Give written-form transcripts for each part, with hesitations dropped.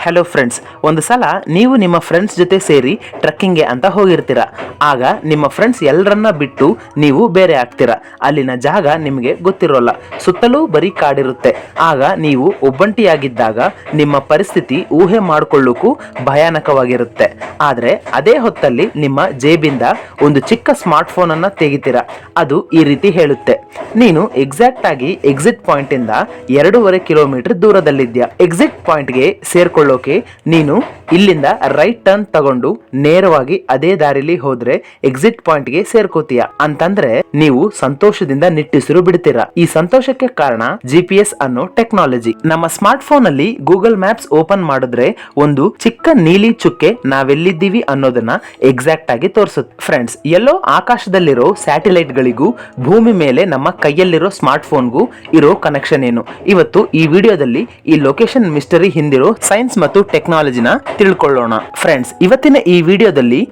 Hello friends, ಒಂದು ಸಲ ನೀವು ನಿಮ್ಮ ಫ್ರೆಂಡ್ಸ್ ಜೊತೆ ಸೇರಿ ಟ್ರೆಕ್ಕಿಂಗ್ಗೆ ಅಂತ ಹೋಗಿರ್ತೀರ. ಆಗ ನಿಮ್ಮ ಫ್ರೆಂಡ್ಸ್ ಎಲ್ಲರನ್ನ ಬಿಟ್ಟು ನೀವು ಬೇರೆ ಆಗ್ತೀರ. ಅಲ್ಲಿನ ಜಾಗ ನಿಮಗೆ ಗೊತ್ತಿರೋಲ್ಲ, ಸುತ್ತಲೂ ಬರೀ ಕಾಡಿರುತ್ತೆ. ಆಗ ನೀವು ಒಬ್ಬಂಟಿಯಾಗಿದ್ದಾಗ ನಿಮ್ಮ ಪರಿಸ್ಥಿತಿ ಊಹೆ ಮಾಡಿಕೊಳ್ಳೋಕ್ಕೂ ಭಯಾನಕವಾಗಿರುತ್ತೆ. ಆದರೆ ಅದೇ ಹೊತ್ತಲ್ಲಿ ನಿಮ್ಮ ಜೇಬಿಂದ ಒಂದು ಚಿಕ್ಕ ಸ್ಮಾರ್ಟ್ ಫೋನ್ ಅನ್ನ ತೆಗಿತೀರ. ಅದು ಈ ರೀತಿ ಹೇಳುತ್ತೆ, ನೀನು ಎಕ್ಸಾಕ್ಟ್ ಆಗಿ ಎಕ್ಸಿಟ್ ಪಾಯಿಂಟ್ ಇಂದ 2.5 ಕಿಲೋಮೀಟರ್ ದೂರದಲ್ಲಿದ್ಯಾ. ಎಕ್ಸಿಟ್ ಪಾಯಿಂಟ್ಗೆ ಸೇರ್ಕೊಳ್ಳೋಕೆ ನೀನು ಇಲ್ಲಿಂದ ರೈಟ್ ಟರ್ನ್ ತಗೊಂಡು ನೇರವಾಗಿ ಅದೇ ದಾರಿಲಿ ಹೋದ್ರೆ ಎಕ್ಸಿಟ್ ಪಾಯಿಂಟ್ಗೆ ಸೇರ್ಕೋತೀಯ ಅಂತಂದ್ರೆ ನೀವು ಸಂತೋಷದಿಂದ ನಿಟ್ಟುಸಿರು ಬಿಡ್ತೀರಾ. ಈ ಸಂತೋಷಕ್ಕೆ ಕಾರಣ GPS ಅನ್ನೋ ಟೆಕ್ನಾಲಜಿ. ನಮ್ಮ ಸ್ಮಾರ್ಟ್ ಫೋನ್ ಅಲ್ಲಿ ಗೂಗಲ್ ಮ್ಯಾಪ್ಸ್ ಓಪನ್ ಮಾಡಿದ್ರೆ ಒಂದು ಚಿಕ್ಕ ನೀಲಿ ಚುಕ್ಕೆ ನಾವೆಲ್ಲಿದ್ದೀವಿ ಅನ್ನೋದನ್ನ ಎಕ್ಸಾಕ್ಟ್ ಆಗಿ ತೋರಿಸುತ್ತೆ. ಫ್ರೆಂಡ್ಸ್, ಎಲ್ಲೋ ಆಕಾಶದಲ್ಲಿರೋ ಸ್ಯಾಟಲೈಟ್ ಗಳಿಗೂ ಭೂಮಿ ಮೇಲೆ ನಮ್ಮ ಕೈಯಲ್ಲಿರೋ ಸ್ಮಾರ್ಟ್ ಫೋನ್ಗೂ ಇರೋ ಕನೆಕ್ಷನ್ ಏನು? ಇವತ್ತು ಈ ವಿಡಿಯೋದಲ್ಲಿ ಈ ಲೊಕೇಶನ್ ಮಿಸ್ಟರಿ ಹಿಂದಿರೋ ಸೈನ್ಸ್ ಮತ್ತು ಟೆಕ್ನಾಲಜಿನ ತಿಳ್ಕೊಳ್ಳೋಣ. ಫ್ರೆಂಡ್ಸ್, ಇವತ್ತಿನ ಈ ವಿಡಿಯೋದಲ್ಲಿ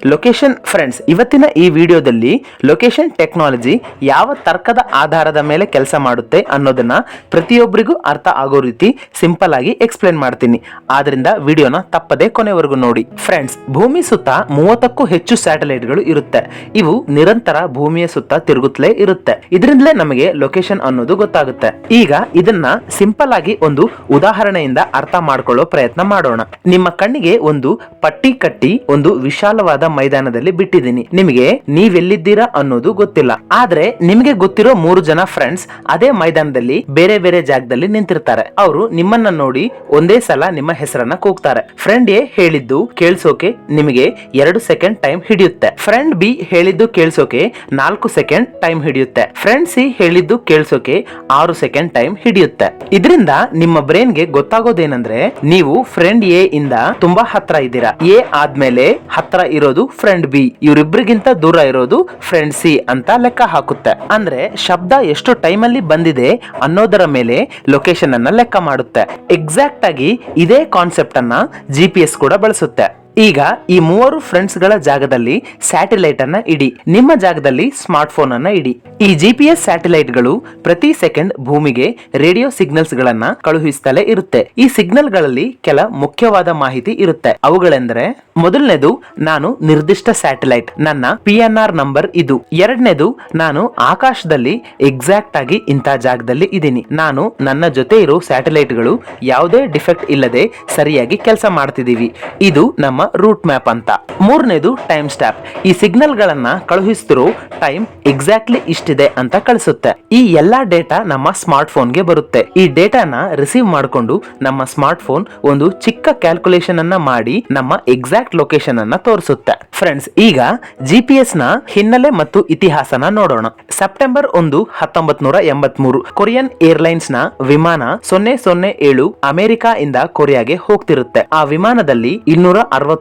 ಲೊಕೇಶನ್ ಟೆಕ್ನಾಲಜಿ ಯಾವ ತರ್ಕದ ಆಧಾರದ ಮೇಲೆ ಕೆಲಸ ಮಾಡುತ್ತೆ ಅನ್ನೋದನ್ನ ಪ್ರತಿಯೊಬ್ಬರಿಗೂ ಅರ್ಥ ಆಗೋ ರೀತಿ ಸಿಂಪಲ್ ಆಗಿ ಎಕ್ಸ್ಪ್ಲೇನ್ ಮಾಡ್ತೀನಿ. ಆದ್ರಿಂದ ವಿಡಿಯೋನ ತಪ್ಪದೆ ಕೊನೆವರೆಗೂ ನೋಡಿ. ಫ್ರೆಂಡ್ಸ್, ಭೂಮಿ ಸುತ್ತ 30ಕ್ಕೂ ಹೆಚ್ಚು ಸ್ಯಾಟಲೈಟ್ಗಳು ಇರುತ್ತೆ. ಇವು ನಿರಂತರ ಭೂಮಿಯ ಸುತ್ತ ತಿರುಗುತ್ತಲೇ ಇರುತ್ತೆ. ಇದರಿಂದಲೇ ನಮಗೆ ಲೊಕೇಶನ್ ಅನ್ನೋದು ಗೊತ್ತಾಗುತ್ತೆ. ಈಗ ಇದನ್ನ ಸಿಂಪಲ್ ಆಗಿ ಒಂದು ಉದಾಹರಣೆಯಿಂದ ಅರ್ಥ ಮಾಡ್ಕೊಳ್ಳೋ ಪ್ರಯತ್ನ ಮಾಡೋಣ. ನಿಮ್ಮ ಕಣ್ಣಿಗೆ ಒಂದು ಪಟ್ಟಿ ಕಟ್ಟಿ ಒಂದು ವಿಶಾಲವಾದ ಮೈದಾನದಲ್ಲಿ ಬಿಟ್ಟಿದ್ದೀನಿ. ನಿಮಗೆ ನೀವೆಲ್ಲಿದ್ದೀರಾ ಅನ್ನೋದು ಗೊತ್ತಿಲ್ಲ. ಆದ್ರೆ ನಿಮಗೆ ಗೊತ್ತಿರೋ 3 ಜನ ಫ್ರೆಂಡ್ಸ್ ಅದೇ ಮೈದಾನದಲ್ಲಿ ಬೇರೆ ಬೇರೆ ಜಾಗದಲ್ಲಿ ನಿಂತಿರ್ತಾರೆ. ಅವರು ನಿಮ್ಮನ್ನ ನೋಡಿ ಒಂದೇ ಸಲ ನಿಮ್ಮ ಹೆಸರನ್ನ ಕೂಗ್ತಾರೆ. ಫ್ರೆಂಡ್ ಎ ಹೇಳಿದ್ದು ಕೇಳಿಸೋಕೆ ನಿಮಗೆ 2 ಸೆಕೆಂಡ್ ಟೈಮ್ ಹಿಡಿಯುತ್ತೆ. ಫ್ರೆಂಡ್ ಬಿ ಹೇಳಿದ್ದು ಕೇಳಿಸೋಕೆ 4 ಸೆಕೆಂಡ್ ಟೈಮ್ ಹಿಡಿಯುತ್ತೆ. ಫ್ರೆಂಡ್ ಸಿ ಹೇಳಿದ್ದು ಕೇಳಿಸೋಕೆ 6 ಸೆಕೆಂಡ್ ಟೈಮ್ ಹಿಡಿಯುತ್ತೆ. ಇದರಿಂದ ನಿಮ್ಮ ಬ್ರೈನ್ಗೆ ಗೊತ್ತಾಗೋದೇನಂದ್ರೆ ನೀವು ಫ್ರೆಂಡ್ ಎ ಇಂದ ತುಂಬಾ ಹತ್ರ ಇದ್ದೀರಾ. ಎ ಆದ್ಮೇಲೆ ಹತ್ರ ಇರೋದು ಫ್ರೆಂಡ್ ಬಿ, ಇವರಿಬ್ಬರಿಗಿಂತ ದೂರ ಇರೋದು ಫ್ರೆಂಡ್ ಸಿ ಅಂತ ಲೆಕ್ಕ ಹಾಕುತ್ತೆ. ಅಂದ್ರೆ ಶಬ್ದ ಎಷ್ಟು ಟೈಮ್ ಅಲ್ಲಿ ಬಂದಿದೆ ಅನ್ನೋದರ ಮೇಲೆ ಲೊಕೇಶನ್ ಅನ್ನ ಲೆಕ್ಕ ಮಾಡುತ್ತೆ. ಎಕ್ಸಾಕ್ಟ್ ಆಗಿ ಇದೇ ಕಾನ್ಸೆಪ್ಟ್ ಅನ್ನ GPS ಕೂಡ ಬಳಸುತ್ತೆ. ಈಗ ಈ 3 ಫ್ರೆಂಡ್ಸ್ ಗಳ ಜಾಗದಲ್ಲಿ ಸ್ಯಾಟಲೈಟ್ ಅನ್ನ ಇಡಿ, ನಿಮ್ಮ ಜಾಗದಲ್ಲಿ ಸ್ಮಾರ್ಟ್ ಫೋನ್ ಅನ್ನ ಇಡಿ. ಈ GPS ಸ್ಯಾಟಲೈಟ್ ಗಳು ಪ್ರತಿ ಸೆಕೆಂಡ್ ಭೂಮಿಗೆ ರೇಡಿಯೋ ಸಿಗ್ನಲ್ಸ್ ಗಳನ್ನ ಕಳುಹಿಸುತ್ತಲೇ ಇರುತ್ತೆ. ಈ ಸಿಗ್ನಲ್ ಗಳಲ್ಲಿ ಕೆಲ ಮುಖ್ಯವಾದ ಮಾಹಿತಿ ಇರುತ್ತೆ. ಅವುಗಳೆಂದರೆ, ಮೊದಲನೇದು, ನಾನು ನಿರ್ದಿಷ್ಟ ಸ್ಯಾಟಲೈಟ್, ನನ್ನ PNR ನಂಬರ್ ಇದು. ಎರಡನೇದು, ನಾನು ಆಕಾಶದಲ್ಲಿ ಎಕ್ಸಾಕ್ಟ್ ಆಗಿ ಇಂಥ ಜಾಗದಲ್ಲಿ ಇದ್ದೀನಿ. ನಾನು ನನ್ನ ಜೊತೆ ಇರೋ ಸ್ಯಾಟಲೈಟ್ ಗಳು ಯಾವುದೇ ಡಿಫೆಕ್ಟ್ ಇಲ್ಲದೆ ಸರಿಯಾಗಿ ಕೆಲಸ ಮಾಡ್ತಿದೀವಿ. ಇದು ನಮ್ಮ ರೂಟ್ ಮ್ಯಾಪ್ ಅಂತ. ಮೂರನೇದು, ಟೈಮ್ ಸ್ಟಾಪ್. ಈ ಸಿಗ್ನಲ್ ಗಳನ್ನ ಕಳುಹಿಸ್ತಿರೋ ಟೈಮ್ ಎಕ್ಸಾಕ್ಟ್ಲಿ ಇಷ್ಟಿದೆ ಅಂತ ಕಳಿಸುತ್ತೆ. ಈ ಎಲ್ಲಾ ಡೇಟಾ ನಮ್ಮ ಸ್ಮಾರ್ಟ್ ಫೋನ್ಗೆ ಬರುತ್ತೆ. ಈ ಡೇಟಾನ ರಿಸೀವ್ ಮಾಡಿಕೊಂಡು ನಮ್ಮ ಸ್ಮಾರ್ಟ್ ಫೋನ್ ಒಂದು ಚಿಕ್ಕ ಕ್ಯಾಲ್ಕುಲೇಷನ್ ಅನ್ನ ಮಾಡಿ ನಮ್ಮ ಎಕ್ಸಾಕ್ಟ್ ಲೊಕೇಶನ್ ಅನ್ನ ತೋರಿಸುತ್ತೆ. ಫ್ರೆಂಡ್ಸ್, ಈಗ GPS ನ ಹಿನ್ನೆಲೆ ಮತ್ತು ಇತಿಹಾಸನ ನೋಡೋಣ. ಸೆಪ್ಟೆಂಬರ್ 1, 1983 ಕೊರಿಯನ್ ಏರ್ಲೈನ್ಸ್ ನ ವಿಮಾನ 007 ಅಮೆರಿಕ ಇಂದ ಕೊರಿಯಾಗೆ ಹೋಗ್ತಿರುತ್ತೆ. ಆ ವಿಮಾನದಲ್ಲಿ 269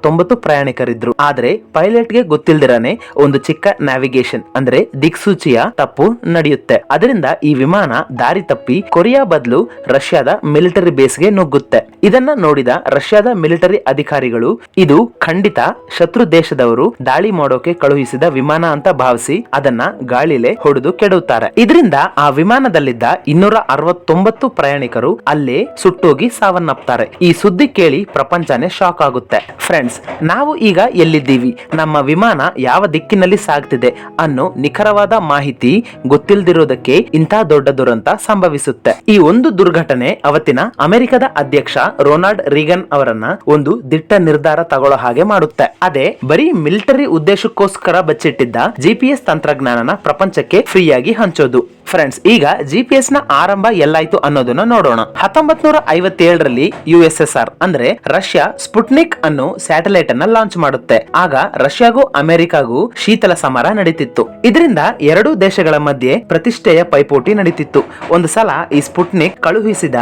ಪ್ರಯಾಣಿಕರಿದ್ರು. ಆದ್ರೆ ಪೈಲಟ್ ಗೆ ಗೊತ್ತಿಲ್ದಿರಾನೆ ಒಂದು ಚಿಕ್ಕ ನ್ಯಾವಿಗೇಷನ್ ಅಂದ್ರೆ ದಿಕ್ಸೂಚಿಯ ತಪ್ಪು ನಡೆಯುತ್ತೆ. ಅದರಿಂದ ಈ ವಿಮಾನ ದಾರಿ ತಪ್ಪಿ ಕೊರಿಯಾ ಬದಲು ರಷ್ಯಾದ ಮಿಲಿಟರಿ ಬೇಸ್ಗೆ ನುಗ್ಗುತ್ತೆ. ಇದನ್ನ ನೋಡಿದ ರಷ್ಯಾದ ಮಿಲಿಟರಿ ಅಧಿಕಾರಿಗಳು ಇದು ಖಂಡಿತ ಶತ್ರು ದೇಶದವರು ದಾಳಿ ಮಾಡೋಕೆ ಕಳುಹಿಸಿದ ವಿಮಾನ ಅಂತ ಭಾವಿಸಿ ಅದನ್ನ ಗಾಳಿಲೆ ಹೊಡೆದು ಕೆಡುತ್ತಾರೆ. ಇದರಿಂದ ಆ ವಿಮಾನದಲ್ಲಿದ್ದ 269 ಪ್ರಯಾಣಿಕರು ಅಲ್ಲೇ ಸುಟ್ಟೋಗಿ ಸಾವನ್ನಪ್ತಾರೆ. ಈ ಸುದ್ದಿ ಕೇಳಿ ಪ್ರಪಂಚನೇ ಶಾಕ್ ಆಗುತ್ತೆ. ಫ್ರೆಂಡ್ಸ್, ನಾವು ಈಗ ಎಲ್ಲಿದ್ದೀವಿ, ನಮ್ಮ ವಿಮಾನ ಯಾವ ದಿಕ್ಕಿನಲ್ಲಿ ಸಾಗ್ತಿದೆ ಅನ್ನೋ ನಿಖರವಾದ ಮಾಹಿತಿ ಗೊತ್ತಿಲ್ದಿರೋದಕ್ಕೆ ಇಂಥ ದೊಡ್ಡ ದುರಂತ ಸಂಭವಿಸುತ್ತೆ. ಈ ಒಂದು ದುರ್ಘಟನೆ ಅವತ್ತಿನ ಅಮೆರಿಕದ ಅಧ್ಯಕ್ಷ ರೊನಾಲ್ಡ್ ರೀಗನ್ ಅವರನ್ನ ಒಂದು ದಿಟ್ಟ ನಿರ್ಧಾರ ತಗೊಳ್ಳೋ ಹಾಗೆ ಮಾಡುತ್ತೆ. ಅದೇ ಬರೀ ಮಿಲಿಟರಿ ಉದ್ದೇಶಕ್ಕೋಸ್ಕರ ಬಚ್ಚಿಟ್ಟಿದ್ದ GPS ತಂತ್ರಜ್ಞಾನನ ಪ್ರಪಂಚಕ್ಕೆ ಫ್ರೀಯಾಗಿ ಹಂಚೋದು. ಫ್ರೆಂಡ್ಸ್, ಈಗ GPS ನ ಆರಂಭ ಎಲ್ಲಾಯ್ತು ಅನ್ನೋದನ್ನ ನೋಡೋಣ. 1957ರಲ್ಲಿ USSR ಅಂದ್ರೆ ರಷ್ಯಾ ಸ್ಪುಟ್ನಿಕ್ ಅನ್ನೋ ಸ್ಯಾಟಲೈಟ್ ಅನ್ನ ಲಾಂಚ್ ಮಾಡುತ್ತೆ. ಆಗ ರಷ್ಯಾಗೂ ಅಮೆರಿಕಾಗೂ ಶೀತಲ ಸಮರ ನಡೀತಿತ್ತು. ಇದರಿಂದ ಎರಡೂ ದೇಶಗಳ ಮಧ್ಯೆ ಪ್ರತಿಷ್ಠೆಯ ಪೈಪೋಟಿ ನಡೀತಿತ್ತು. ಒಂದು ಸಲ ಈ ಸ್ಪುಟ್ನಿಕ್ ಕಳುಹಿಸಿದ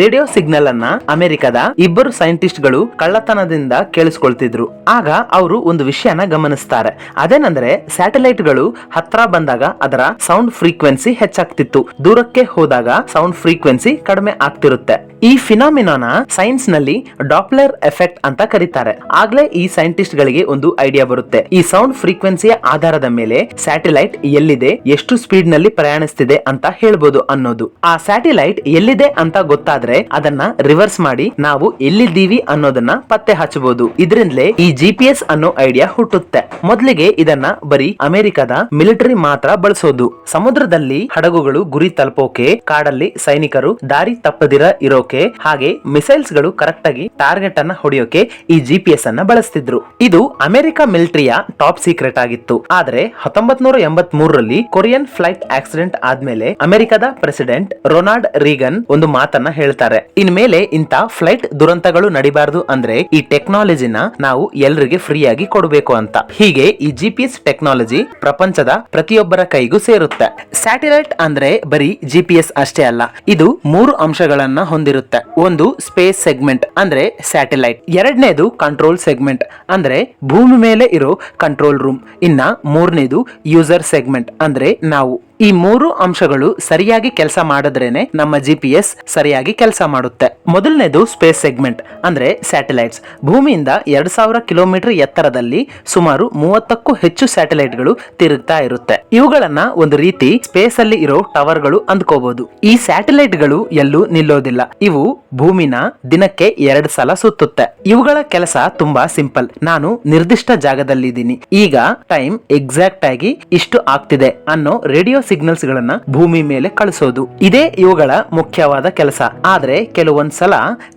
ರೇಡಿಯೋ ಸಿಗ್ನಲ್ ಅನ್ನ ಅಮೆರಿಕದ 2 ಸೈಂಟಿಸ್ಟ್ ಗಳು ಕಳ್ಳತನದಿಂದ ಕೇಳಿಸ್ಕೊಳ್ತಿದ್ರು. ಆಗ ಅವರು ಒಂದು ವಿಷಯನ ಗಮನಿಸ್ತಾರೆ. ಅದೇನಂದ್ರೆ ಸ್ಯಾಟಲೈಟ್ ಗಳು ಹತ್ರ ಬಂದಾಗ ಅದರ ಸೌಂಡ್ ಫ್ರೀಕ್ವೆನ್ಸಿ ಹೆಚ್ಚಾಗ್ತಿತ್ತು. ದೂರಕ್ಕೆ ಹೋದಾಗ ಸೌಂಡ್ ಫ್ರೀಕ್ವೆನ್ಸಿ ಕಡಿಮೆ ಆಗ್ತಿರುತ್ತೆ. ಈ ಫಿನಾಮಿನಾನ ಸೈನ್ಸ್ ನಲ್ಲಿ ಡಾಪ್ಲರ್ ಎಫೆಕ್ಟ್ ಅಂತ ಕರೀತಾರೆ. ಆಗ್ಲೇ ಈ ಸೈಂಟಿಸ್ಟ್ ಗಳಿಗೆ ಒಂದು ಐಡಿಯಾ ಬರುತ್ತೆ. ಈ ಸೌಂಡ್ ಫ್ರೀಕ್ವೆನ್ಸಿಯ ಆಧಾರದ ಮೇಲೆ ಸ್ಯಾಟಲೈಟ್ ಎಲ್ಲಿದೆ, ಎಷ್ಟು ಸ್ಪೀಡ್ ನಲ್ಲಿ ಪ್ರಯಾಣಿಸ್ತಿದೆ ಅಂತ ಹೇಳ್ಬೋದು ಅನ್ನೋದು. ಆ ಸ್ಯಾಟಲೈಟ್ ಎಲ್ಲಿದೆ ಅಂತ ಗೊತ್ತಾದ್ರೆ ಅದನ್ನ ರಿವರ್ಸ್ ಮಾಡಿ ನಾವು ಎಲ್ಲಿದ್ದೀವಿ ಅನ್ನೋದನ್ನ ಪತ್ತೆ ಹಚ್ಚಬಹುದು. ಇದರಿಂದಲೇ ಈ GPS ಅನ್ನೋ ಐಡಿಯಾ ಹುಟ್ಟುತ್ತೆ. ಮೊದಲಿಗೆ ಇದನ್ನ ಬರೀ ಅಮೆರಿಕದ ಮಿಲಿಟರಿ ಮಾತ್ರ ಬಳಸೋದು. ಸಮುದ್ರದಲ್ಲಿ ಹಡಗುಗಳು ಗುರಿ ತಲುಪೋಕೆ, ಕಾಡಲ್ಲಿ ಸೈನಿಕರು ದಾರಿ ತಪ್ಪದಿರ ಇರೋಕೆ, ಹಾಗೆ ಮಿಸೈಲ್ಸ್ ಗಳು ಕರೆಕ್ಟ್ ಆಗಿ ಟಾರ್ಗೆಟ್ ಅನ್ನ ಹೊಡೆಯೋಕೆ ಈ GPS ಅನ್ನ ಬಳಸ್ತಿದ್ರು. ಇದು ಅಮೆರಿಕ ಮಿಲಿಟರಿಯ ಟಾಪ್ ಸೀಕ್ರೆಟ್ ಆಗಿತ್ತು. ಆದ್ರೆ 1983ರಲ್ಲಿ ಕೊರಿಯನ್ ಫ್ಲೈಟ್ ಆಕ್ಸಿಡೆಂಟ್ ಆದ್ಮೇಲೆ ಅಮೆರಿಕದ ಪ್ರೆಸಿಡೆಂಟ್ ರೊನಾಲ್ಡ್ ರೀಗನ್ ಒಂದು ಮಾತನ್ನ ಹೇಳ್ತಾರೆ. ಇನ್ಮೇಲೆ ಇಂತ ಫ್ಲೈಟ್ ದುರಂತಗಳು ನಡಿಬಾರದು ಅಂದ್ರೆ ಈ ಟೆಕ್ನಾಲಜಿನ ನಾವು ಎಲ್ರಿಗೆ ಫ್ರೀ ಆಗಿ ಕೊಡಬೇಕು ಅಂತ. ಹೀಗೆ ಈ GPS ಟೆಕ್ನಾಲಜಿ ಪ್ರಪಂಚದ ಪ್ರತಿಯೊಬ್ಬರ ಕೈಗೂ ಸೇರುತ್ತೆ. ಸ್ಯಾಟಲೈಟ್ ಅಂದ್ರೆ ಬರೀ GPS ಅಷ್ಟೇ ಅಲ್ಲ, ಇದು 3 ಅಂಶಗಳನ್ನ ಹೊಂದಿರುತ್ತೆ. ಒಂದು ಸ್ಪೇಸ್ ಸೆಗ್ಮೆಂಟ್ ಅಂದ್ರೆ ಸ್ಯಾಟಲೈಟ್, ಎರಡನೇದು ಕಂಟ್ರೋಲ್ ಸೆಗ್ಮೆಂಟ್ ಅಂದ್ರೆ ಭೂಮಿ ಮೇಲೆ ಇರೋ ಕಂಟ್ರೋಲ್ ರೂಮ್, ಇನ್ನ ಮೂರನೇದು ಯೂಸರ್ ಸೆಗ್ಮೆಂಟ್ ಅಂದ್ರೆ ನಾವು. ಈ 3 ಅಂಶಗಳು ಸರಿಯಾಗಿ ಕೆಲಸ ಮಾಡಿದ್ರೇನೆ ನಮ್ಮ GPS ಸರಿಯಾಗಿ ಕೆಲಸ ಮಾಡುತ್ತೆ. ಮೊದಲನೇದು ಸ್ಪೇಸ್ ಸೆಗ್ಮೆಂಟ್ ಅಂದ್ರೆ ಸ್ಯಾಟಲೈಟ್ಸ್. ಭೂಮಿಯಿಂದ 2000 ಕಿಲೋಮೀಟರ್ ಎತ್ತರದಲ್ಲಿ ಸುಮಾರು 30ಕ್ಕೂ ಹೆಚ್ಚು ಸ್ಯಾಟಲೈಟ್ ಗಳು ತಿರುಗ್ತಾ ಇರುತ್ತೆ. ಇವುಗಳನ್ನ ಒಂದು ರೀತಿ ಸ್ಪೇಸ್ ಅಲ್ಲಿ ಇರೋ ಟವರ್ ಗಳು ಅಂದ್ಕೋಬಹುದು. ಈ ಸ್ಯಾಟಲೈಟ್ ಗಳು ಎಲ್ಲೂ ನಿಲ್ಲೋದಿಲ್ಲ. ಇವು ಭೂಮಿನ ದಿನಕ್ಕೆ 2 ಸಲ ಸುತ್ತುತ್ತೆ. ಇವುಗಳ ಕೆಲಸ ತುಂಬಾ ಸಿಂಪಲ್. ನಾನು ನಿರ್ದಿಷ್ಟ ಜಾಗದಲ್ಲಿದ್ದೀನಿ, ಈಗ ಟೈಮ್ ಎಕ್ಸಾಕ್ಟ್ ಆಗಿ ಇಷ್ಟು ಆಗ್ತಿದೆ ಅನ್ನೋ ರೇಡಿಯೋ ಸಿಗ್ನಲ್ಸ್ ಗಳನ್ನ ಭೂಮಿ ಮೇಲೆ ಕಳಿಸೋದು. ಇದೇ ಇವುಗಳ ಮುಖ್ಯವಾದ ಕೆಲಸ. ಆದ್ರೆ ಕೆಲವೊಂದ್ಸಲ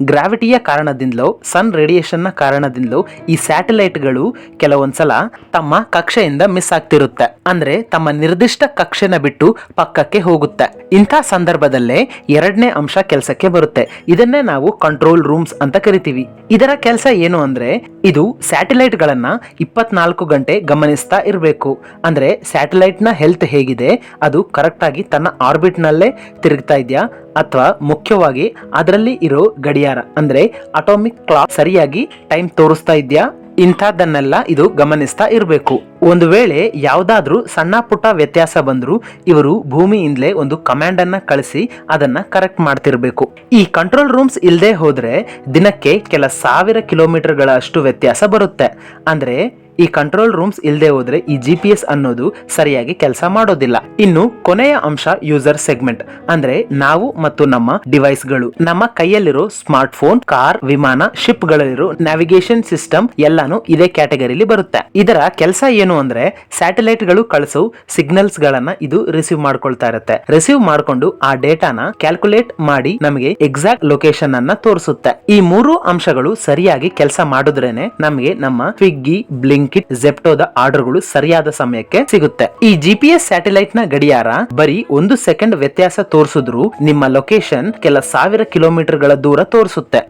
ಗ್ರಾವಿಟಿಯ ಕಾರಣದಿಂದಲೋ ಸನ್ ರೇಡಿಯೇಷನ್ ನ ಕಾರಣದಿಂದಲೋ ಈ ಸ್ಯಾಟಲೈಟ್ ಗಳು ಕೆಲವೊಂದ್ಸಲ ತಮ್ಮ ಕಕ್ಷೆಯಿಂದ ಮಿಸ್ ಆಗ್ತಿರುತ್ತೆ. ಅಂದ್ರೆ ತಮ್ಮ ನಿರ್ದಿಷ್ಟ ಕಕ್ಷೆನ ಬಿಟ್ಟು ಪಕ್ಕಕ್ಕೆ ಹೋಗುತ್ತೆ. ಇಂಥ ಸಂದರ್ಭದಲ್ಲೇ ಎರಡನೇ ಅಂಶ ಕೆಲಸಕ್ಕೆ ಬರುತ್ತೆ. ಇದನ್ನೇ ನಾವು ಕಂಟ್ರೋಲ್ ರೂಮ್ಸ್ ಅಂತ ಕರಿತೀವಿ. ಇದರ ಕೆಲಸ ಏನು ಅಂದ್ರೆ ಇದು ಸ್ಯಾಟಲೈಟ್ ಗಳನ್ನ 24 ಗಂಟೆ ಗಮನಿಸ್ತಾ ಇರಬೇಕು. ಅಂದ್ರೆ ಸ್ಯಾಟಲೈಟ್ ನ ಹೆಲ್ತ್ ಹೇಗಿದೆ, ಅದು ಕರೆಕ್ಟ್ ಆಗಿ ತನ್ನ ಆರ್ಬಿಟ್ ನಲ್ಲೇ ತಿರುಗ್ತಾ ಇದೆಯಾ, ಅಥವಾ ಮುಖ್ಯವಾಗಿ ಅದರಲ್ಲಿ ಇರೋ ಗಡಿಯಾರ ಅಂದ್ರೆ ಅಟಾಮಿಕ್ ಕ್ಲಾಕ್ ಸರಿಯಾಗಿ ಟೈಮ್ ತೋರಿಸ್ತಾ ಇದೆಯಾ, ಇಂಥದ್ದನ್ನೆಲ್ಲ ಇದು ಗಮನಿಸ್ತಾ ಇರಬೇಕು. ಒಂದು ವೇಳೆ ಯಾವ್ದಾದ್ರೂ ಸಣ್ಣ ಪುಟ್ಟ ವ್ಯತ್ಯಾಸ ಬಂದ್ರು ಇವರು ಭೂಮಿಯಿಂದಲೇ ಒಂದು ಕಮಾಂಡ್ ಅನ್ನ ಕಳಿಸಿ ಅದನ್ನ ಕರೆಕ್ಟ್ ಮಾಡ್ತಿರ್ಬೇಕು. ಈ ಕಂಟ್ರೋಲ್ ರೂಮ್ಸ್ ಇಲ್ಲದೆ ಹೋದ್ರೆ ದಿನಕ್ಕೆ ಕೆಲ 1000 ಕಿಲೋಮೀಟರ್ಗಳ ಅಷ್ಟು ವ್ಯತ್ಯಾಸ ಬರುತ್ತೆ. ಅಂದ್ರೆ ಈ ಕಂಟ್ರೋಲ್ ರೂಮ್ಸ್ ಇಲ್ಲದೆ ಹೋದ್ರೆ ಈ GPS ಅನ್ನೋದು ಸರಿಯಾಗಿ ಕೆಲಸ ಮಾಡೋದಿಲ್ಲ. ಇನ್ನು ಕೊನೆಯ ಅಂಶ ಯೂಸರ್ ಸೆಗ್ಮೆಂಟ್ ಅಂದ್ರೆ ನಾವು ಮತ್ತು ನಮ್ಮ ಡಿವೈಸ್ ಗಳು. ನಮ್ಮ ಕೈಯಲ್ಲಿರೋ ಸ್ಮಾರ್ಟ್ ಫೋನ್, ಕಾರ್, ವಿಮಾನ, ಶಿಪ್ ಗಳಲ್ಲಿರೋ ನ್ಯಾವಿಗೇಷನ್ ಸಿಸ್ಟಮ್ ಎಲ್ಲಾನು ಇದೇ ಕ್ಯಾಟಗರಿಲಿ ಬರುತ್ತೆ. ಇದರ ಕೆಲಸ ಏನು ಅಂದ್ರೆ ಸ್ಯಾಟಲೈಟ್ ಗಳು ಕಳಿಸೋ ಸಿಗ್ನಲ್ಸ್ ಗಳನ್ನ ಇದು ರಿಸೀವ್ ಮಾಡ್ಕೊಳ್ತಾ ಇರುತ್ತೆ. ರಿಸೀವ್ ಮಾಡ್ಕೊಂಡು ಆ ಡೇಟಾನ ಕ್ಯಾಲ್ಕುಲೇಟ್ ಮಾಡಿ ನಮಗೆ ಎಕ್ಸಾಕ್ಟ್ ಲೊಕೇಶನ್ ಅನ್ನ ತೋರಿಸುತ್ತೆ. ಈ 3 ಅಂಶಗಳು ಸರಿಯಾಗಿ ಕೆಲಸ ಮಾಡಿದ್ರೇನೆ ನಮಗೆ ನಮ್ಮ ಸ್ವಿಗ್ಗಿ, ಬ್ಲಿಂಕ್, ಜೆಪ್ಟೋದ ಆರ್ಡರ್ಗಳು ಸರಿಯಾದ ಸಮಯಕ್ಕೆ ಸಿಗುತ್ತೆ. ಈ GPS ಸ್ಯಾಟಲೈಟ್ ನ ಗಡಿಯಾರ ಬರೀ 1 ಸೆಕೆಂಡ್ ವ್ಯತ್ಯಾಸ ತೋರಿಸಿದ್ರು ನಿಮ್ಮ ಲೊಕೇಶನ್ ಕೆಲ 1000 ಕಿಲೋಮೀಟರ್ಗಳ ದೂರ ತೋರಿಸುತ್ತೆ.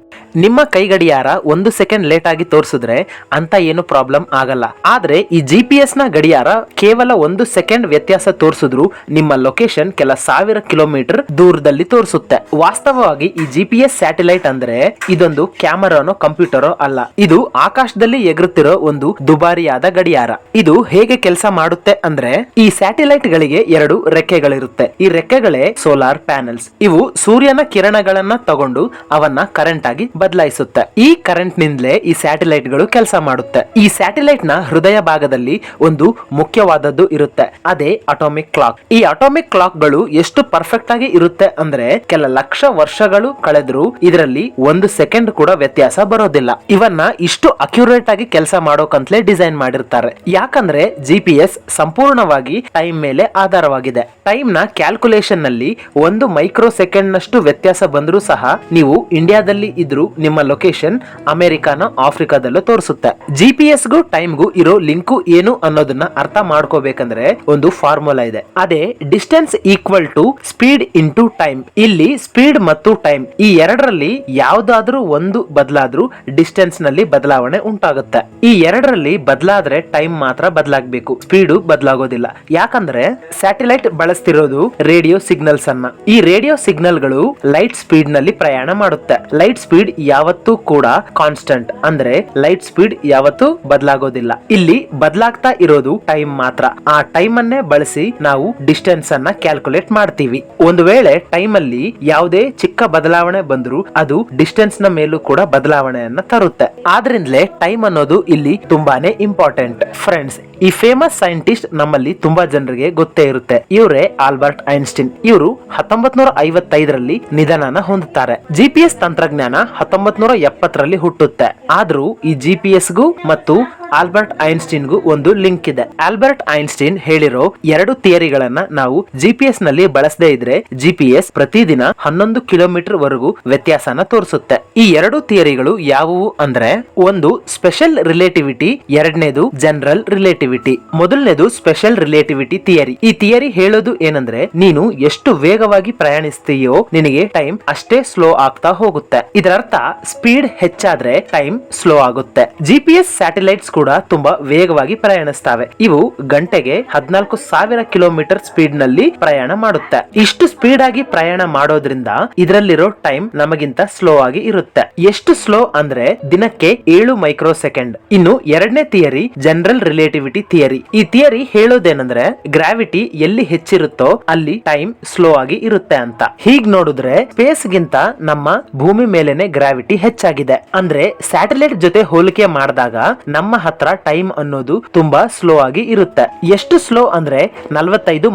ನಿಮ್ಮ ಕೈ ಗಡಿಯಾರ 1 ಸೆಕೆಂಡ್ ಲೇಟ್ ಆಗಿ ತೋರಿಸಿದ್ರೆ ಅಂತ ಏನು ಪ್ರಾಬ್ಲಮ್ ಆಗಲ್ಲ. ಆದ್ರೆ ಈ GPS ನ ಗಡಿಯಾರ ಕೇವಲ 1 ಸೆಕೆಂಡ್ ವ್ಯತ್ಯಾಸ ತೋರಿಸಿದ್ರು ನಿಮ್ಮ ಲೊಕೇಶನ್ ಕೆಲ 1000 ಕಿಲೋಮೀಟರ್ ದೂರದಲ್ಲಿ ತೋರಿಸುತ್ತೆ. ವಾಸ್ತವವಾಗಿ ಈ GPS ಸ್ಯಾಟಲೈಟ್ ಅಂದ್ರೆ ಇದೊಂದು ಕ್ಯಾಮರಾನೋ ಕಂಪ್ಯೂಟರೋ ಅಲ್ಲ. ಇದು ಆಕಾಶದಲ್ಲಿ ಎಗರುತ್ತಿರೋ ಒಂದು ದುಬಾರಿಯಾದ ಗಡಿಯಾರ. ಇದು ಹೇಗೆ ಕೆಲಸ ಮಾಡುತ್ತೆ ಅಂದ್ರೆ ಈ ಸ್ಯಾಟಲೈಟ್ ಗಳಿಗೆ 2 ರೆಕ್ಕೆಗಳಿರುತ್ತೆ. ಈ ರೆಕ್ಕೆಗಳೇ ಸೋಲಾರ್ ಪ್ಯಾನೆಲ್ಸ್. ಇವು ಸೂರ್ಯನ ಕಿರಣಗಳನ್ನ ತಗೊಂಡು ಅವನ್ನ ಕರೆಂಟ್ ಆಗಿ ಬದಲಾಯಿಸುತ್ತೆ. ಈ ಕರೆಂಟ್ ನಿಂದಲೇ ಈ ಸ್ಯಾಟಲೈಟ್ ಗಳು ಕೆಲಸ ಮಾಡುತ್ತೆ. ಈ ಸ್ಯಾಟಲೈಟ್ ನ ಹೃದಯ ಭಾಗದಲ್ಲಿ ಒಂದು ಮುಖ್ಯವಾದದ್ದು ಇರುತ್ತೆ, ಅದೇ ಅಟಾಮಿಕ್ ಕ್ಲಾಕ್. ಈ ಅಟಾಮಿಕ್ ಕ್ಲಾಕ್ ಗಳು ಎಷ್ಟು ಪರ್ಫೆಕ್ಟ್ ಆಗಿ ಇರುತ್ತೆ ಅಂದ್ರೆ ಕೆಲ ಲಕ್ಷ ವರ್ಷಗಳು ಕಳೆದ್ರು ಇದರಲ್ಲಿ 1 ಸೆಕೆಂಡ್ ಕೂಡ ವ್ಯತ್ಯಾಸ ಬರೋದಿಲ್ಲ. ಇವನ್ನ ಇಷ್ಟು ಅಕ್ಯುರೇಟ್ ಆಗಿ ಕೆಲಸ ಮಾಡೋಕಂತಲೇ ಡಿಸೈನ್ ಮಾಡಿರ್ತಾರೆ. ಯಾಕಂದ್ರೆ GPS ಸಂಪೂರ್ಣವಾಗಿ ಟೈಮ್ ಮೇಲೆ ಆಧಾರವಾಗಿದೆ. ಟೈಮ್ ನ ಕ್ಯಾಲ್ಕುಲೇಷನ್ ನಲ್ಲಿ 1 ಮೈಕ್ರೋ ಸೆಕೆಂಡ್ ನಷ್ಟು ವ್ಯತ್ಯಾಸ ಬಂದರೂ ಸಹ ನೀವು ಇಂಡಿಯಾದಲ್ಲಿ ಇದ್ರು ನಿಮ್ಮ ಲೊಕೇಶನ್ ಅಮೆರಿಕಾನ ಆಫ್ರಿಕಾದಲ್ಲೂ ತೋರಿಸುತ್ತೆ. GPS ಗೂ ಟೈಮ್ ಗೂ ಇರೋ ಲಿಂಕು ಏನು ಅನ್ನೋದನ್ನ ಅರ್ಥ ಮಾಡ್ಕೋಬೇಕಂದ್ರೆ ಒಂದು ಫಾರ್ಮುಲಾ ಇದೆ, ಅದೇ distance equal to speed into time. ಇಲ್ಲಿ ಸ್ಪೀಡ್ ಮತ್ತು ಟೈಮ್ ಈ ಎರಡರಲ್ಲಿ ಯಾವ್ದಾದ್ರೂ ಒಂದು ಬದಲಾದ್ರೂ ಡಿಸ್ಟೆನ್ಸ್ ನಲ್ಲಿ ಬದಲಾವಣೆ ಉಂಟಾಗುತ್ತೆ. ಈ ಎರಡರಲ್ಲಿ ಬದಲಾದ್ರೆ ಟೈಮ್ ಮಾತ್ರ ಬದಲಾಗಬೇಕು, ಸ್ಪೀಡು ಬದಲಾಗೋದಿಲ್ಲ. ಯಾಕಂದ್ರೆ ಸ್ಯಾಟಲೈಟ್ ಬಳಸ್ತಿರೋದು ರೇಡಿಯೋ ಸಿಗ್ನಲ್ಸ್ ಅನ್ನ. ಈ ರೇಡಿಯೋ ಸಿಗ್ನಲ್ ಗಳು ಲೈಟ್ ಸ್ಪೀಡ್ ನಲ್ಲಿ ಪ್ರಯಾಣ ಮಾಡುತ್ತೆ. ಲೈಟ್ ಸ್ಪೀಡ್ ಯಾವತ್ತೂ ಕೂಡ ಕಾನ್ಸ್ಟಂಟ್, ಅಂದ್ರೆ ಲೈಟ್ ಸ್ಪೀಡ್ ಯಾವತ್ತೂ ಬದಲಾಗೋದಿಲ್ಲ. ಇಲ್ಲಿ ಬದಲಾಗ್ತಾ ಇರೋದು ಟೈಮ್ ಮಾತ್ರ. ಆ ಟೈಮ್ ಅನ್ನೇ ಬಳಸಿ ನಾವು ಡಿಸ್ಟೆನ್ಸ್ ಅನ್ನ ಕ್ಯಾಲ್ಕುಲೇಟ್ ಮಾಡ್ತೀವಿ. ಒಂದು ವೇಳೆ ಟೈಮ್ ಅಲ್ಲಿ ಯಾವುದೇ ಚಿಕ್ಕ ಬದಲಾವಣೆ ಬಂದ್ರು ಅದು ಡಿಸ್ಟೆನ್ಸ್ ನ ಮೇಲೂ ಕೂಡ ಬದಲಾವಣೆಯನ್ನ ತರುತ್ತೆ. ಆದ್ರಿಂದಲೇ ಟೈಮ್ ಅನ್ನೋದು ಇಲ್ಲಿ ತುಂಬಾನೇ ಇಂಪಾರ್ಟೆಂಟ್. ಫ್ರೆಂಡ್ಸ್, ಈ ಫೇಮಸ್ ಸೈಂಟಿಸ್ಟ್ ನಮ್ಮಲ್ಲಿ ತುಂಬಾ ಜನರಿಗೆ ಗೊತ್ತೇ ಇರುತ್ತೆ. ಇವರೇ ಆಲ್ಬರ್ಟ್ ಐನ್ಸ್ಟೀನ್. ಇವರು 1955ರಲ್ಲಿ ನಿಧನನ ಹೊಂದುತ್ತಾರೆ. ಜಿಪಿಎಸ್ ತಂತ್ರಜ್ಞಾನ 1970ರಲ್ಲಿ ಹುಟ್ಟುತ್ತೆ. ಆದ್ರೂ ಈ ಜಿಪಿಎಸ್ ಗೂ ಮತ್ತು ಆಲ್ಬರ್ಟ್ ಐನ್ಸ್ಟೀನ್ ಗೂ ಒಂದು ಲಿಂಕ್ ಇದೆ. ಆಲ್ಬರ್ಟ್ ಐನ್ಸ್ಟೀನ್ ಹೇಳಿರೋ 2 ಥಿಯರಿಗಳನ್ನ ನಾವು ಜಿಪಿಎಸ್ ನಲ್ಲಿ ಬಳಸದೇ ಇದ್ರೆ ಜಿಪಿಎಸ್ ಪ್ರತಿದಿನ 11 ಕಿಲೋಮೀಟರ್ ವರೆಗೂ ವ್ಯತ್ಯಾಸನ ತೋರಿಸುತ್ತೆ. ಈ 2 ಥಿಯರಿಗಳು ಯಾವುವು ಅಂದ್ರೆ, ಒಂದು ಸ್ಪೆಷಲ್ ರಿಲೇಟಿವಿಟಿ, ಎರಡನೇದು ಜನರಲ್ ರಿಲೇಟಿವಿಟಿ. ಮೊದಲನೇದು ಸ್ಪೆಷಲ್ ರಿಲೇಟಿವಿಟಿ ಥಿಯರಿ. ಈ ಥಿಯರಿ ಹೇಳೋದು ಏನಂದ್ರೆ, ನೀನು ಎಷ್ಟು ವೇಗವಾಗಿ ಪ್ರಯಾಣಿಸ್ತೀಯೋ ನಿನಗೆ ಟೈಮ್ ಅಷ್ಟೇ ಸ್ಲೋ ಆಗ್ತಾ ಹೋಗುತ್ತೆ. ಇದರರ್ಥ ಸ್ಪೀಡ್ ಹೆಚ್ಚಾದ್ರೆ ಟೈಮ್ ಸ್ಲೋ ಆಗುತ್ತೆ. ಜಿಪಿಎಸ್ ಸ್ಯಾಟಲೈಟ್ಸ್ ಕೂಡ ತುಂಬಾ ವೇಗವಾಗಿ ಪ್ರಯಾಣಿಸ್ತವೆ. ಇವು ಗಂಟೆಗೆ 14,000 ಕಿಲೋಮೀಟರ್ ಸ್ಪೀಡ್ ನಲ್ಲಿ ಪ್ರಯಾಣ ಮಾಡುತ್ತೆ. ಇಷ್ಟು ಸ್ಪೀಡ್ ಆಗಿ ಪ್ರಯಾಣ ಮಾಡೋದ್ರಿಂದ ಇದರಲ್ಲಿರೋ ಟೈಮ್ ನಮಗಿಂತ ಸ್ಲೋ ಆಗಿ ಇರುತ್ತೆ. ಎಷ್ಟು ಸ್ಲೋ ಅಂದ್ರೆ ದಿನಕ್ಕೆ 7 ಮೈಕ್ರೋ ಸೆಕೆಂಡ್. ಇನ್ನು ಎರಡನೇ ಥಿಯರಿ ಜನರಲ್ ರಿಲೇಟಿವಿಟಿ ಥಿಯರಿ. ಈ ಥಿಯರಿ ಹೇಳೋದೇನಂದ್ರೆ, ಗ್ರಾವಿಟಿ ಎಲ್ಲಿ ಹೆಚ್ಚಿರುತ್ತೋ ಅಲ್ಲಿ ಟೈಮ್ ಸ್ಲೋ ಆಗಿ ಇರುತ್ತೆ ಅಂತ. ಹೀಗ್ ನೋಡಿದ್ರೆ ಸ್ಪೇಸ್ ಗಿಂತ ನಮ್ಮ ಭೂಮಿ ಮೇಲೆನೆ ಗ್ರಾವಿಟಿ ಹೆಚ್ಚಾಗಿದೆ. ಅಂದ್ರೆ ಸ್ಯಾಟಲೈಟ್ ಜೊತೆ ಹೋಲಿಕೆ ಮಾಡಿದಾಗ ನಮ್ಮ ಹತ್ರ ಟೈಮ್ ಅನ್ನೋದು ತುಂಬಾ ಸ್ಲೋ ಆಗಿ ಇರುತ್ತೆ. ಎಷ್ಟು ಸ್ಲೋ ಅಂದ್ರೆ 45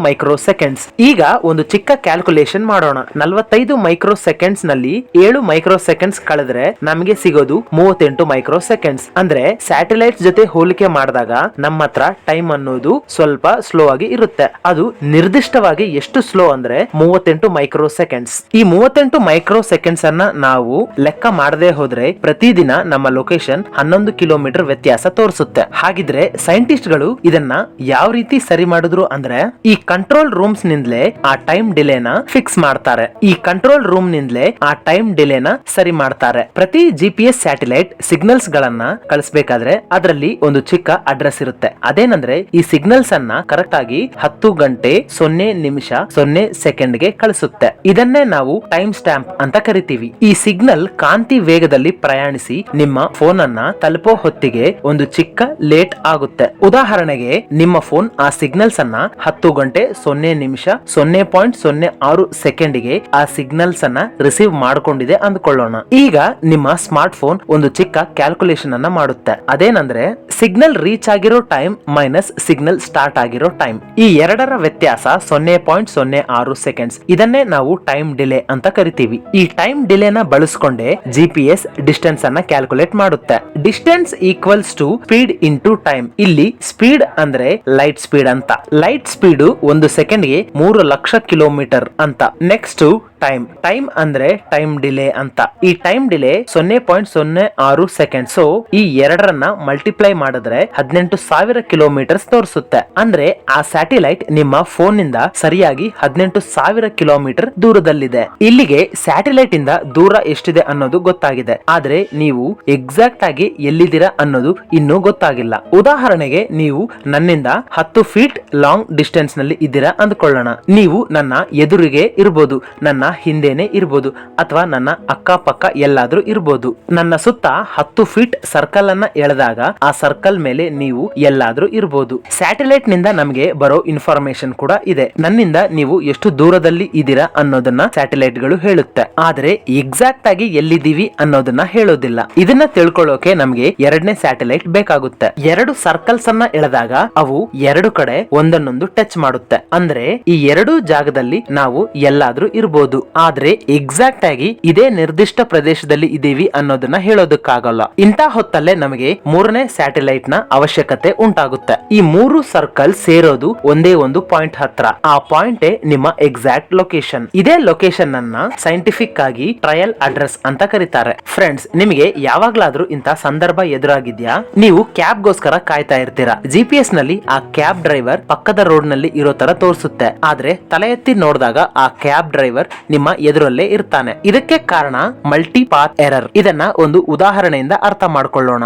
ಮೈಕ್ರೋ ಸೆಕೆಂಡ್ಸ್. ಈಗ ಒಂದು ಚಿಕ್ಕ ಕ್ಯಾಲ್ಕುಲೇಷನ್ ಮಾಡೋಣ. 45 ಮೈಕ್ರೋ ಸೆಕೆಂಡ್ಸ್ ನಲ್ಲಿ 7 ಮೈಕ್ರೋ ಸೆಕೆಂಡ್ಸ್ ಕಳೆದ್ರೆ ನಮಗೆ ಸಿಗೋದು 38 ಮೈಕ್ರೋ ಸೆಕೆಂಡ್ಸ್. ಅಂದ್ರೆ ಸ್ಯಾಟಲೈಟ್ ಜೊತೆ ಹೋಲಿಕೆ ಮಾಡಿದಾಗ ನಮ್ಮ ಹತ್ರ ಟೈಮ್ ಅನ್ನೋದು ಸ್ವಲ್ಪ ಸ್ಲೋ ಆಗಿ ಇರುತ್ತೆ. ಅದು ನಿರ್ದಿಷ್ಟವಾಗಿ ಎಷ್ಟು ಸ್ಲೋ ಅಂದ್ರೆ 38 ಮೈಕ್ರೋ ಸೆಕೆಂಡ್ಸ್. ಈ 38 ಮೈಕ್ರೋ ಸೆಕೆಂಡ್ಸ್ ಅನ್ನ ನಾವು ಲೆಕ್ಕ ಮಾಡದೆ ಹೋದ್ರೆ ಪ್ರತಿದಿನ ನಮ್ಮ ಲೊಕೇಶನ್ 11 ಕಿಲೋಮೀಟರ್ ವ್ಯತ್ಯಾಸ ತೋರಿಸುತ್ತೆ. ಹಾಗಿದ್ರೆ ಸೈಂಟಿಸ್ಟ್ ಗಳು ಇದನ್ನ ಯಾವ ರೀತಿ ಸರಿ ಮಾಡಿದ್ರು ಅಂದ್ರೆ, ಈ ಕಂಟ್ರೋಲ್ ರೂಮ್ಸ್ ನಿಂದಲೇ ಆ ಟೈಮ್ ಡಿಲೇನ ಫಿಕ್ಸ್ ಮಾಡ್ತಾರೆ. ಈ ಕಂಟ್ರೋಲ್ ರೂಮ್ ನಿಂದಲೇ ಆ ಟೈಮ್ ಡಿಲೇನ ಸರಿ ಮಾಡ್ತಾರೆ. ಪ್ರತಿ ಜಿಪಿಎಸ್ ಸ್ಯಾಟಲೈಟ್ ಸಿಗ್ನಲ್ಸ್ ಗಳನ್ನ ಕಳಿಸಬೇಕಾದ್ರೆ ಅದರಲ್ಲಿ ಒಂದು ಚಿಕ್ಕ ಅಡ್ರೆಸ್ ಇರುತ್ತೆ. ಅದೇನಂದ್ರೆ, ಈ ಸಿಗ್ನಲ್ಸ್ ಅನ್ನ ಕರೆಕ್ಟ್ ಆಗಿ 10 ಗಂಟೆ 0 ನಿಮಿಷ 0 ಸೆಕೆಂಡ್ ಗೆ ಕಳಿಸುತ್ತೆ. ಇದನ್ನೇ ನಾವು ಟೈಮ್ ಸ್ಟ್ಯಾಂಪ್ ಅಂತ ಕರಿತೀವಿ. ಈ ಸಿಗ್ನಲ್ ಕಾಂತಿ ವೇಗದಲ್ಲಿ ಪ್ರಯಾಣಿಸಿ ನಿಮ್ಮ ಫೋನ್ ಅನ್ನ ತಲುಪೋ ಹೊತ್ತಿಗೆ ಒಂದು ಚಿಕ್ಕ ಲೇಟ್ ಆಗುತ್ತೆ. ಉದಾಹರಣೆಗೆ, ನಿಮ್ಮ ಫೋನ್ ಆ ಸಿಗ್ನಲ್ಸ್ ಅನ್ನ 10 ಗಂಟೆ 0 ನಿಮಿಷ 0.06 ಸೆಕೆಂಡ್ ಗೆ ಆ ಸಿಗ್ನಲ್ಸ್ ಅನ್ನ ರಿಸೀವ್ ಮಾಡ್ಕೊಂಡಿದೆ ಅಂದ್ಕೊಳ್ಳೋಣ. ಈಗ ನಿಮ್ಮ ಸ್ಮಾರ್ಟ್ ಫೋನ್ ಒಂದು ಚಿಕ್ಕ ಕ್ಯಾಲ್ಕುಲೇಷನ್ ಅನ್ನ ಮಾಡುತ್ತೆ. ಅದೇನಂದ್ರೆ, ಸಿಗ್ನಲ್ ರೀಚ್ ಆಗಿರೋ ಟೈಮ್ ಮೈನಸ್ ಸಿಗ್ನಲ್ ಸ್ಟಾರ್ಟ್ ಆಗಿರೋ ಟೈಮ್, ಈ ಎರಡರ ವ್ಯತ್ಯಾಸ 0.06 ಸೆಕೆಂಡ್ಸ್. ಇದನ್ನೇ ನಾವು ಟೈಮ್ ಡಿಲೇ ಅಂತ ಕರಿತೀವಿ. ಈ ಟೈಮ್ ಡಿಲೇನ ಬಳಸ್ಕೊಂಡೆ ಜಿಪಿಎಸ್ ಡಿಸ್ಟೆನ್ಸ್ ಅನ್ನ ಕ್ಯಾಲ್ಕುಲೇಟ್ ಮಾಡುತ್ತೆ. Distance equals to speed into time. ಇಲ್ಲಿ ಸ್ಪೀಡ್ ಅಂದ್ರೆ ಲೈಟ್ ಸ್ಪೀಡ್ ಅಂತ. ಲೈಟ್ ಸ್ಪೀಡ್ ಒಂದು ಸೆಕೆಂಡ್ ಗೆ 3 ಲಕ್ಷ ಕಿಲೋಮೀಟರ್ ಅಂತ. Next time. ಟೈಮ್ ಅಂದ್ರೆ ಟೈಮ್ ಡಿಲೇ ಅಂತ. ಈ ಟೈಮ್ ಡಿಲೇ 0.06 ಸೆಕೆಂಡ್. ಸೊ ಈ ಎರಡರನ್ನ ಮಲ್ಟಿಪ್ಲೈ ಮಾಡಿದ್ರೆ 18,000 ಕಿಲೋಮೀಟರ್ಸ್ ತೋರಿಸುತ್ತೆ. ಅಂದ್ರೆ ಆ ಸ್ಯಾಟಲೈಟ್ ನಿಮ್ಮ ಫೋನ್ ನಿಂದ ಸರಿಯಾಗಿ 18,000 ಕಿಲೋಮೀಟರ್ ದೂರದಲ್ಲಿದೆ. ಇಲ್ಲಿಗೆ ಸ್ಯಾಟಲೈಟ್ ಇಂದ ದೂರ ಎಷ್ಟಿದೆ ಅನ್ನೋದು ಗೊತ್ತಾಗಿದೆ. ಆದ್ರೆ ನೀವು ಎಕ್ಸಾಕ್ಟ್ ಆಗಿ ಎಲ್ಲಿದ್ದೀರಾ ಅನ್ನೋದು ಇನ್ನೂ ಗೊತ್ತಾಗಿಲ್ಲ. ಉದಾಹರಣೆಗೆ, ನೀವು ನನ್ನಿಂದ 10 ಫೀಟ್ ಲಾಂಗ್ ಡಿಸ್ಟೆನ್ಸ್ ನಲ್ಲಿ ಇದ್ದೀರಾ ಅಂದ್ಕೊಳ್ಳೋಣ. ನೀವು ನನ್ನ ಎದುರಿಗೆ ಇರಬಹುದು, ನನ್ನ ಹಿಂದೆನೆ ಇರಬಹುದು, ಅಥವಾ ನನ್ನ ಅಕ್ಕಪಕ್ಕ ಎಲ್ಲಾದ್ರೂ ಇರಬಹುದು. ನನ್ನ ಸುತ್ತ 10 ಫೀಟ್ ಸರ್ಕಲ್ ಅನ್ನ ಎಳೆದಾಗ ಆ ಸರ್ಕಲ್ ಮೇಲೆ ನೀವು ಎಲ್ಲಾದ್ರೂ ಇರಬಹುದು. ಸ್ಯಾಟಲೈಟ್ ನಿಂದ ನಮಗೆ ಬರೋ ಇನ್ಫಾರ್ಮೇಶನ್ ಕೂಡ ಇದೆ. ನನ್ನಿಂದ ನೀವು ಎಷ್ಟು ದೂರದಲ್ಲಿ ಇದ್ದೀರಾ ಅನ್ನೋದನ್ನ ಸ್ಯಾಟಲೈಟ್ ಗಳು ಹೇಳುತ್ತೆ. ಆದ್ರೆ ಎಕ್ಸಾಕ್ಟ್ ಆಗಿ ಎಲ್ಲಿದ್ದೀವಿ ಅನ್ನೋದನ್ನ ಹೇಳೋದಿಲ್ಲ. ಇದನ್ನ ತಿಳ್ಕೊಳ್ಳೋಕೆ ನಮಗೆ ಎರಡನೇ ಸ್ಯಾಟಲೈಟ್ ಬೇಕಾಗುತ್ತೆ. 2 ಸರ್ಕಲ್ಸ್ ಅನ್ನ ಎಳೆದಾಗ ಅವು 2 ಕಡೆ ಒಂದನ್ನೊಂದು ಟಚ್ ಮಾಡುತ್ತೆ. ಅಂದ್ರೆ ಈ 2 ಜಾಗದಲ್ಲಿ ನಾವು ಎಲ್ಲಾದ್ರೂ ಇರಬಹುದು. ಆದ್ರೆ ಎಕ್ಸಾಕ್ಟ್ ಆಗಿ ಇದೇ ನಿರ್ದಿಷ್ಟ ಪ್ರದೇಶದಲ್ಲಿ ಇದೀವಿ ಅನ್ನೋದನ್ನ ಹೇಳೋದಕ್ಕಾಗಲ್ಲ. ಇಂಥ ಹೊತ್ತಲ್ಲೇ ನಮಗೆ 3ನೇ ಸ್ಯಾಟಲೈಟ್ ನ ಅವಶ್ಯಕತೆ ಉಂಟಾಗುತ್ತೆ. ಈ 3 ಸರ್ಕಲ್ ಸೇರೋದು ಒಂದೇ ಒಂದು ಪಾಯಿಂಟ್ ಹತ್ರ. ಆ ಪಾಯಿಂಟ್ ನಿಮ್ಮ ಎಕ್ಸಾಕ್ಟ್ ಲೊಕೇಶನ್. ಇದೇ ಲೊಕೇಶನ್ ಅನ್ನ ಸೈಂಟಿಫಿಕ್ ಆಗಿ ಟ್ರಯಲ್ ಅಡ್ರೆಸ್ ಅಂತ ಕರೀತಾರೆ. ಫ್ರೆಂಡ್ಸ್, ನಿಮಗೆ ಯಾವಾಗ್ಲಾದ್ರೂ ಇಂಥ ಸಂದರ್ಭ ಎದುರಾಗಿದ್ಯಾ? ನೀವು ಕ್ಯಾಬ್ ಗೋಸ್ಕರ ಕಾಯ್ತಾ ಇರ್ತೀರಾ. ಜಿಪಿಎಸ್ ನಲ್ಲಿ ಆ ಕ್ಯಾಬ್ ಡ್ರೈವರ್ ಪಕ್ಕದ ರೋಡ್ ನಲ್ಲಿ ಇರೋ ತರ ತೋರಿಸುತ್ತೆ. ಆದ್ರೆ ತಲೆ ಎತ್ತಿ ನೋಡಿದಾಗ ಆ ಕ್ಯಾಬ್ ಡ್ರೈವರ್ ನಿಮ್ಮ ಎದುರಲ್ಲೇ ಇರ್ತಾನೆ. ಇದಕ್ಕೆ ಕಾರಣ ಮಲ್ಟಿ ಪಾತ್ ಎರರ್. ಇದನ್ನ ಒಂದು ಉದಾಹರಣೆಯಿಂದ ಅರ್ಥ ಮಾಡ್ಕೊಳ್ಳೋಣ.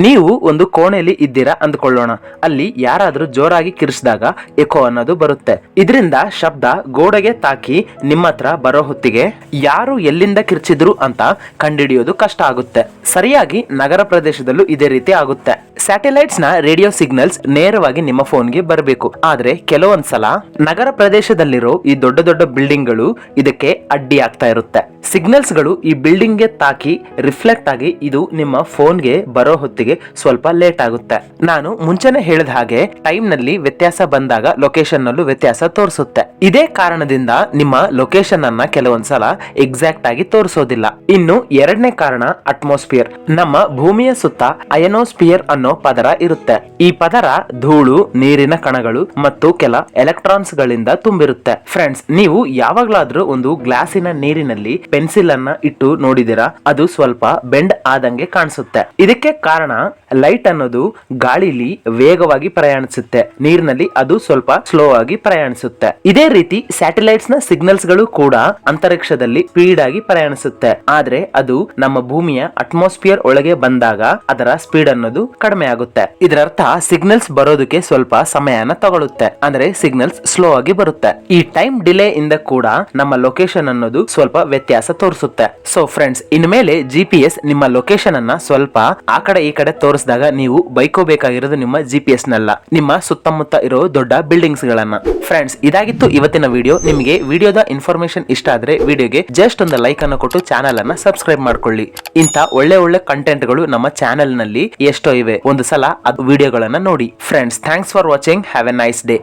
ನೀವು ಒಂದು ಕೋಣೆಯಲ್ಲಿ ಇದ್ದೀರಾ ಅಂದ್ಕೊಳ್ಳೋಣ. ಅಲ್ಲಿ ಯಾರಾದ್ರೂ ಜೋರಾಗಿ ಕಿರಿಸಿದಾಗ ಎಕೋ ಅನ್ನೋದು ಬರುತ್ತೆ. ಇದರಿಂದ ಶಬ್ದ ಗೋಡೆಗೆ ತಾಕಿ ನಿಮ್ಮ ಹತ್ರ ಬರೋ ಹೊತ್ತಿಗೆ ಯಾರು ಎಲ್ಲಿಂದ ಕಿರ್ಚಿದ್ರು ಅಂತ ಕಂಡುಹಿಡಿಯೋದು ಕಷ್ಟ ಆಗುತ್ತೆ. ಸರಿಯಾಗಿ ನಗರ ಪ್ರದೇಶದಲ್ಲೂ ಇದೇ ರೀತಿ ಆಗುತ್ತೆ. ಸ್ಯಾಟಲೈಟ್ಸ್ ನ ರೇಡಿಯೋ ಸಿಗ್ನಲ್ಸ್ ನೇರವಾಗಿ ನಿಮ್ಮ ಫೋನ್ಗೆ ಬರಬೇಕು. ಆದ್ರೆ ಕೆಲವೊಂದ್ಸಲ ನಗರ ಪ್ರದೇಶದಲ್ಲಿರೋ ಈ ದೊಡ್ಡ ದೊಡ್ಡ ಬಿಲ್ಡಿಂಗ್ ಗಳು ಇದಕ್ಕೆ ಅಡ್ಡಿ ಆಗ್ತಾ ಇರುತ್ತೆ. ಸಿಗ್ನಲ್ಸ್ ಗಳು ಈ ಬಿಲ್ಡಿಂಗ್ ಗೆ ತಾಕಿ ರಿಫ್ಲೆಕ್ಟ್ ಆಗಿ ಇದು ನಿಮ್ಮ ಫೋನ್ಗೆ ಬರೋ ಹೊತ್ತಿಗೆ ಸ್ವಲ್ಪ ಲೇಟ್ ಆಗುತ್ತೆ. ನಾನು ಮುಂಚೆನೆ ಹೇಳಿದ ಹಾಗೆ ಟೈಮ್ ನಲ್ಲಿ ವ್ಯತ್ಯಾಸ ಬಂದಾಗ ಲೊಕೇಶನ್ ನಲ್ಲೂ ವ್ಯತ್ಯಾಸ ತೋರಿಸುತ್ತೆ. ಇದೇ ಕಾರಣದಿಂದ ನಿಮ್ಮ ಲೊಕೇಶನ್ ಅನ್ನ ಕೆಲವೊಂದ್ಸಲ ಎಕ್ಸಾಕ್ಟ್ ಆಗಿ ತೋರಿಸೋದಿಲ್ಲ. ಇನ್ನು ಎರಡನೇ ಕಾರಣ ಅಟ್ಮಾಸ್ಫಿಯರ್. ನಮ್ಮ ಭೂಮಿಯ ಸುತ್ತ ಅಯನೋಸ್ಫಿಯರ್ ಅನ್ನೋ ಪದರ ಇರುತ್ತೆ. ಈ ಪದರ ಧೂಳು, ನೀರಿನ ಕಣಗಳು ಮತ್ತು ಕೆಲ ಎಲೆಕ್ಟ್ರಾನ್ಸ್ ಗಳಿಂದ ತುಂಬಿರುತ್ತೆ. ಫ್ರೆಂಡ್ಸ್, ನೀವು ಯಾವಾಗ್ಲಾದ್ರೂ ಒಂದು ಗ್ಲಾಸಿನ ನೀರಿನಲ್ಲಿ ಪೆನ್ಸಿಲ್ ಅನ್ನ ಇಟ್ಟು ನೋಡಿದಿರಾ? ಅದು ಸ್ವಲ್ಪ ಬೆಂಡ್ ಆದಂಗೆ ಕಾಣಿಸುತ್ತೆ. ಇದಕ್ಕೆ ಕಾರಣ ಲೈಟ್ ಅನ್ನೋದು ಗಾಳಿಲಿ ವೇಗವಾಗಿ ಪ್ರಯಾಣಿಸುತ್ತೆ, ನೀರಿನಲ್ಲಿ ಅದು ಸ್ವಲ್ಪ ಸ್ಲೋ ಆಗಿ ಪ್ರಯಾಣಿಸುತ್ತೆ. ಇದೇ ರೀತಿ ಸ್ಯಾಟಲೈಟ್ಸ್ ನ ಸಿಗ್ನಲ್ಸ್ ಗಳು ಕೂಡ ಅಂತರಿಕ್ಷದಲ್ಲಿ ಸ್ಪೀಡ್ ಆಗಿ ಪ್ರಯಾಣಿಸುತ್ತೆ. ಆದ್ರೆ ಅದು ನಮ್ಮ ಭೂಮಿಯ ಅಟ್ಮಾಸ್ಫಿಯರ್ ಒಳಗೆ ಬಂದಾಗ ಅದರ ಸ್ಪೀಡ್ ಅನ್ನೋದು ಕಡಿಮೆ ಆಗುತ್ತೆ. ಇದರರ್ಥ ಸಿಗ್ನಲ್ಸ್ ಬರೋದಕ್ಕೆ ಸ್ವಲ್ಪ ಸಮಯನ ತಗೊಳುತ್ತೆ, ಅಂದ್ರೆ ಸಿಗ್ನಲ್ಸ್ ಸ್ಲೋ ಆಗಿ ಬರುತ್ತೆ. ಈ ಟೈಮ್ ಡಿಲೇ ಇಂದ ಕೂಡ ನಮ್ಮ ಲೊಕೇಶನ್ ಅನ್ನೋದು ಸ್ವಲ್ಪ ವ್ಯತ್ಯಾಸ ತೋರಿಸುತ್ತೆ. ಸೊ ಫ್ರೆಂಡ್ಸ್, ಇನ್ಮೇಲೆ GPS ನಿಮ್ಮ ಲೊಕೇಶನ್ ಅನ್ನ ಸ್ವಲ್ಪ ಆ ಕಡೆ ಈ ಕಡೆ ತೋರಿಸಿದಾಗ ನೀವು ಬೈಕೋಬೇಕಾಗಿರೋದು ನಿಮ್ಮ GPS ನಲ್ಲ, ನಿಮ್ಮ ಸುತ್ತಮುತ್ತ ಇರೋ ದೊಡ್ಡ ಬಿಲ್ಡಿಂಗ್ಸ್ ಗಳನ್ನ. ಫ್ರೆಂಡ್ಸ್, ಇದಾಗಿತ್ತು ಇವತ್ತಿನ ವಿಡಿಯೋ. ನಿಮಗೆ ವಿಡಿಯೋದ ಇನ್ಫಾರ್ಮೇಶನ್ ಇಷ್ಟ ಆದ್ರೆ ವಿಡಿಯೋಗೆ ಜಸ್ಟ್ ಒಂದು ಲೈಕ್ ಅನ್ನು ಕೊಟ್ಟು ಚಾನಲ್ ಅನ್ನ ಸಬ್ಸ್ಕ್ರೈಬ್ ಮಾಡ್ಕೊಳ್ಳಿ. ಇಂಥ ಒಳ್ಳೆ ಒಳ್ಳೆ ಕಂಟೆಂಟ್ ಗಳು ನಮ್ಮ ಚಾನೆಲ್ ನಲ್ಲಿ ಎಷ್ಟೋ ಇವೆ. ಒಂದು ಸಲ ಅದು ವಿಡಿಯೋಗಳನ್ನ ನೋಡಿ. Friends, thanks for watching. Have A nice day.